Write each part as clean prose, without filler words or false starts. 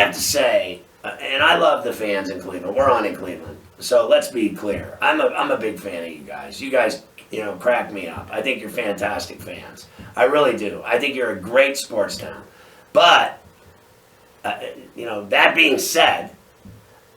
have to say, and I love the fans in Cleveland. We're on in Cleveland. So let's be clear. I'm a big fan of you guys. You guys, crack me up. I think you're fantastic fans. I really do. I think you're a great sports town. But, that being said,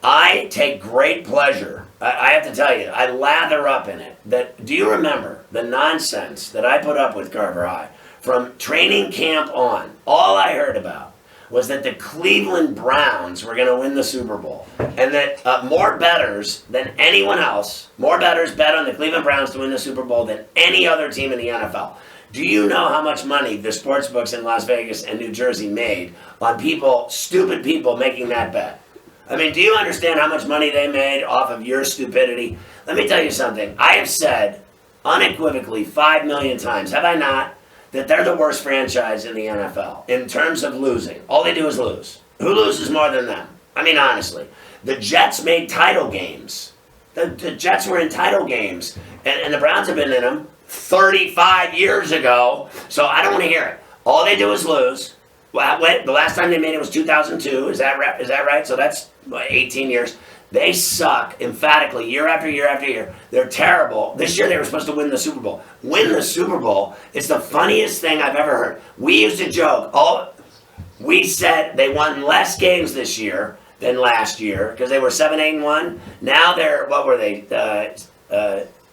I take great pleasure. I have to tell you, I lather up in it. Do you remember the nonsense that I put up with Carver High? From training camp on, all I heard about was that the Cleveland Browns were going to win the Super Bowl. And that more bettors than anyone else, more bettors bet on the Cleveland Browns to win the Super Bowl than any other team in the NFL. Do you know how much money the sports books in Las Vegas and New Jersey made on stupid people making that bet? I mean, do you understand how much money they made off of your stupidity? Let me tell you something. I have said unequivocally 5 million times, have I not, that they're the worst franchise in the NFL in terms of losing. All they do is lose. Who loses more than them? I mean, honestly. The Jets made title games. The Jets were in title games, and the Browns have been in them 35 years ago, so I don't want to hear it. All they do is lose. Well, the last time they made it was 2002. Is that right? So that's 18 years. They suck emphatically year after year after year. They're terrible. This year they were supposed to win the Super Bowl. Win the Super Bowl. It's the funniest thing I've ever heard. We used to joke. We said they won less games this year than last year because they were 7-8-1. Now they're, what were they?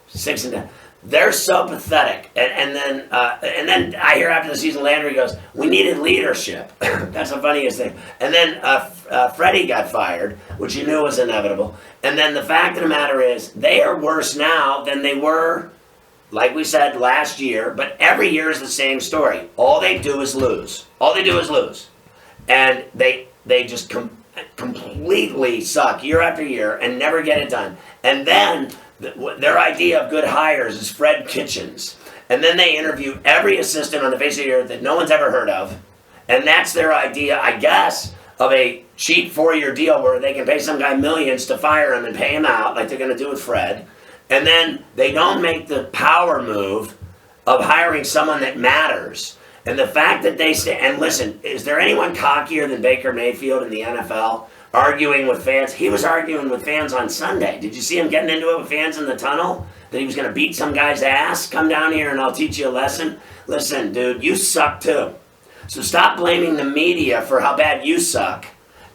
6-10. They're so pathetic. And then I hear after the season, Landry goes, "We needed leadership." That's the funniest thing. And then Freddie got fired, which you knew was inevitable. And then the fact of the matter is, they are worse now than they were, like we said, last year. But every year is the same story. All they do is lose. All they do is lose. And they just completely suck year after year and never get it done. And then their idea of good hires is Fred Kitchens. And then they interview every assistant on the face of the earth that no one's ever heard of. And that's their idea, I guess, of a cheap 4-year deal where they can pay some guy millions to fire him and pay him out like they're going to do with Fred. And then they don't make the power move of hiring someone that matters. And the fact that they stay, and listen, is there anyone cockier than Baker Mayfield in the NFL? Arguing with fans. He was arguing with fans on Sunday. Did you see him getting into it with fans in the tunnel? That he was going to beat some guy's ass? Come down here and I'll teach you a lesson. Listen, dude, you suck too. So stop blaming the media for how bad you suck.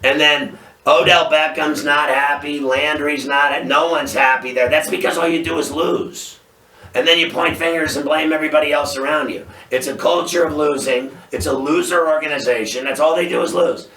And then Odell Beckham's not happy. Landry's not. No one's happy there. That's because all you do is lose. And then you point fingers and blame everybody else around you. It's a culture of losing. It's a loser organization. That's all they do is lose.